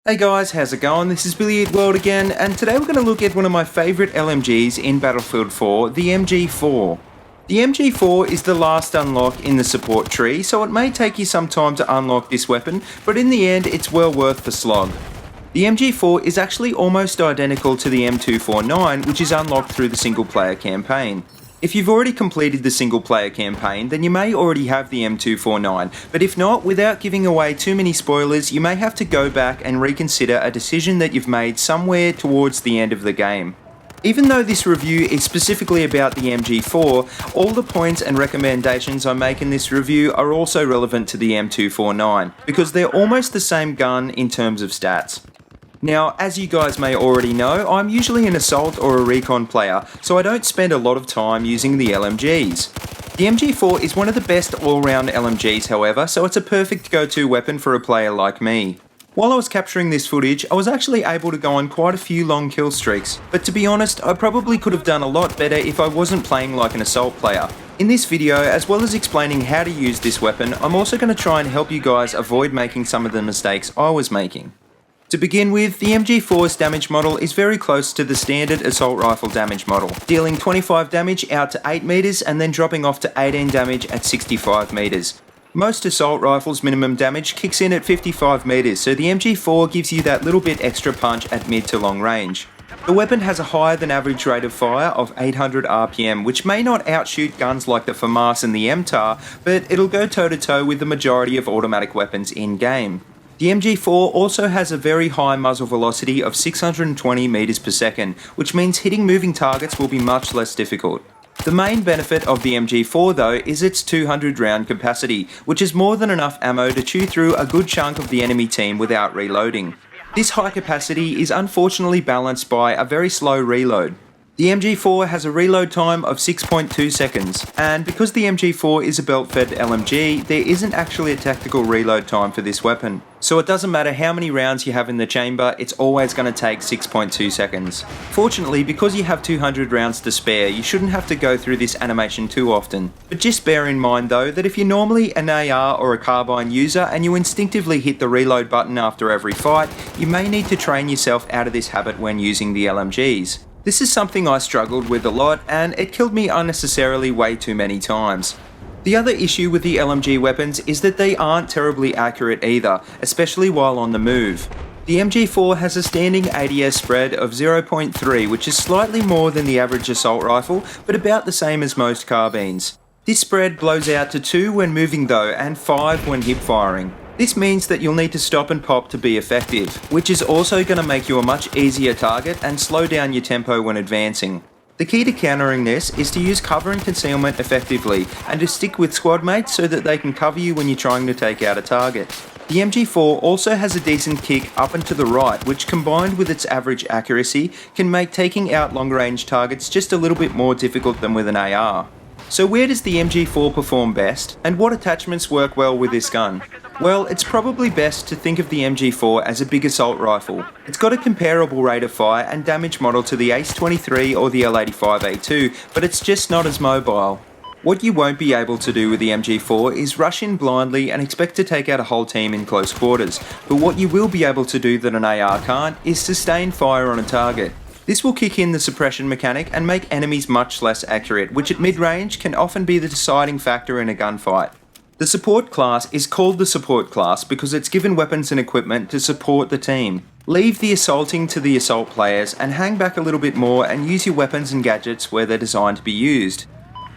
Hey guys, how's it going? This is BillyEatWorld again, and today we're going to look at one of my favourite LMGs in Battlefield 4, the MG4. The MG4 is the last unlock in the support tree, so it may take you some time to unlock this weapon, but in the end it's well worth the slog. The MG4 is actually almost identical to the M249, which is unlocked through the single player campaign. If you've already completed the single player campaign, then you may already have the M249, but if not, without giving away too many spoilers, you may have to go back and reconsider a decision that you've made somewhere towards the end of the game. Even though this review is specifically about the MG4, all the points and recommendations I make in this review are also relevant to the M249, because they're almost the same gun in terms of stats. Now, as you guys may already know, I'm usually an assault or a recon player, so I don't spend a lot of time using the LMGs. The MG4 is one of the best all-round LMGs, however, so it's a perfect go-to weapon for a player like me. While I was capturing this footage, I was actually able to go on quite a few long kill streaks, but to be honest, I probably could have done a lot better if I wasn't playing like an assault player. In this video, as well as explaining how to use this weapon, I'm also going to try and help you guys avoid making some of the mistakes I was making. To begin with, the MG4's damage model is very close to the standard assault rifle damage model, dealing 25 damage out to 8 meters and then dropping off to 18 damage at 65 meters. Most assault rifles' minimum damage kicks in at 55 meters, so the MG4 gives you that little bit extra punch at mid to long range. The weapon has a higher than average rate of fire of 800 RPM, which may not outshoot guns like the FAMAS and the MTAR, but it'll go toe to toe with the majority of automatic weapons in game. The MG4 also has a very high muzzle velocity of 620 meters per second, which means hitting moving targets will be much less difficult. The main benefit of the MG4 though is its 200 round capacity, which is more than enough ammo to chew through a good chunk of the enemy team without reloading. This high capacity is unfortunately balanced by a very slow reload. The MG4 has a reload time of 6.2 seconds, and because the MG4 is a belt-fed LMG, there isn't actually a tactical reload time for this weapon. So it doesn't matter how many rounds you have in the chamber, it's always going to take 6.2 seconds. Fortunately, because you have 200 rounds to spare, you shouldn't have to go through this animation too often. But just bear in mind though that if you're normally an AR or a carbine user and you instinctively hit the reload button after every fight, you may need to train yourself out of this habit when using the LMGs. This is something I struggled with a lot, and it killed me unnecessarily way too many times. The other issue with the LMG weapons is that they aren't terribly accurate either, especially while on the move. The MG4 has a standing ADS spread of 0.3, which is slightly more than the average assault rifle, but about the same as most carbines. This spread blows out to 2 when moving though, and 5 when hip firing. This means that you'll need to stop and pop to be effective, which is also going to make you a much easier target and slow down your tempo when advancing. The key to countering this is to use cover and concealment effectively, and to stick with squad mates so that they can cover you when you're trying to take out a target. The MG4 also has a decent kick up and to the right, which combined with its average accuracy can make taking out long range targets just a little bit more difficult than with an AR. So where does the MG4 perform best, and what attachments work well with this gun? Well, it's probably best to think of the MG4 as a big assault rifle. It's got a comparable rate of fire and damage model to the ACE-23 or the L85A2, but it's just not as mobile. What you won't be able to do with the MG4 is rush in blindly and expect to take out a whole team in close quarters, but what you will be able to do that an AR can't is sustain fire on a target. This will kick in the suppression mechanic and make enemies much less accurate, which at mid-range can often be the deciding factor in a gunfight. The support class is called the support class because it's given weapons and equipment to support the team. Leave the assaulting to the assault players and hang back a little bit more and use your weapons and gadgets where they're designed to be used.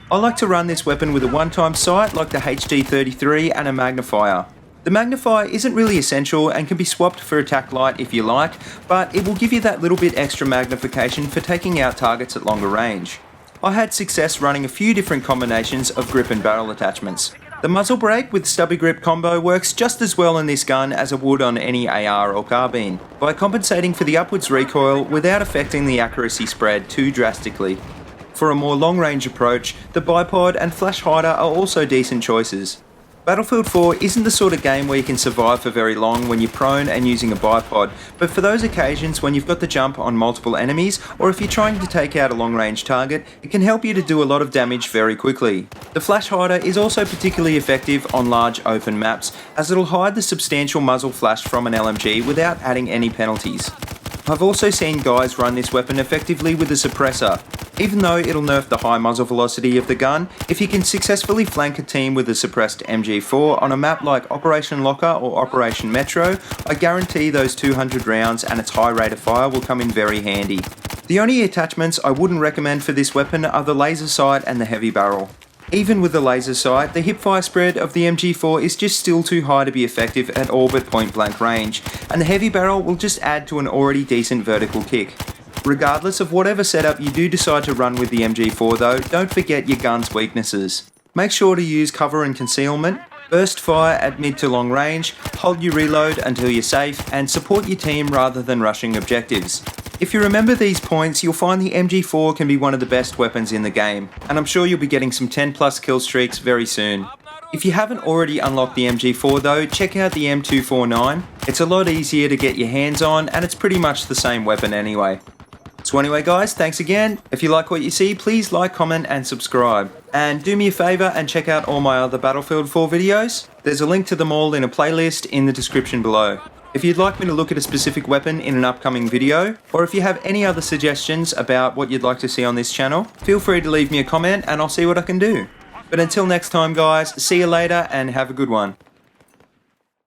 I like to run this weapon with a one-time sight like the HD33 and a magnifier. The magnifier isn't really essential and can be swapped for a tac light if you like, but it will give you that little bit extra magnification for taking out targets at longer range. I had success running a few different combinations of grip and barrel attachments. The muzzle brake with stubby grip combo works just as well in this gun as it would on any AR or carbine, by compensating for the upwards recoil without affecting the accuracy spread too drastically. For a more long range approach, the bipod and flash hider are also decent choices. Battlefield 4 isn't the sort of game where you can survive for very long when you're prone and using a bipod, but for those occasions when you've got the jump on multiple enemies, or if you're trying to take out a long range target, it can help you to do a lot of damage very quickly. The flash hider is also particularly effective on large open maps, as it'll hide the substantial muzzle flash from an LMG without adding any penalties. I've also seen guys run this weapon effectively with a suppressor. Even though it'll nerf the high muzzle velocity of the gun, if you can successfully flank a team with a suppressed MG4 on a map like Operation Locker or Operation Metro, I guarantee those 200 rounds and its high rate of fire will come in very handy. The only attachments I wouldn't recommend for this weapon are the laser sight and the heavy barrel. Even with the laser sight, the hipfire spread of the MG4 is just still too high to be effective at all but point blank range, and the heavy barrel will just add to an already decent vertical kick. Regardless of whatever setup you do decide to run with the MG4 though, don't forget your gun's weaknesses. Make sure to use cover and concealment, burst fire at mid to long range, hold your reload until you're safe, and support your team rather than rushing objectives. If you remember these points, you'll find the MG4 can be one of the best weapons in the game, and I'm sure you'll be getting some 10 plus kill streaks very soon. If you haven't already unlocked the MG4 though, check out the M249. It's a lot easier to get your hands on, and it's pretty much the same weapon anyway. So anyway guys, thanks again. If you like what you see, please like, comment and subscribe. And do me a favour and check out all my other Battlefield 4 videos. There's a link to them all in a playlist in the description below. If you'd like me to look at a specific weapon in an upcoming video, or if you have any other suggestions about what you'd like to see on this channel, feel free to leave me a comment and I'll see what I can do. But until next time guys, see you later and have a good one.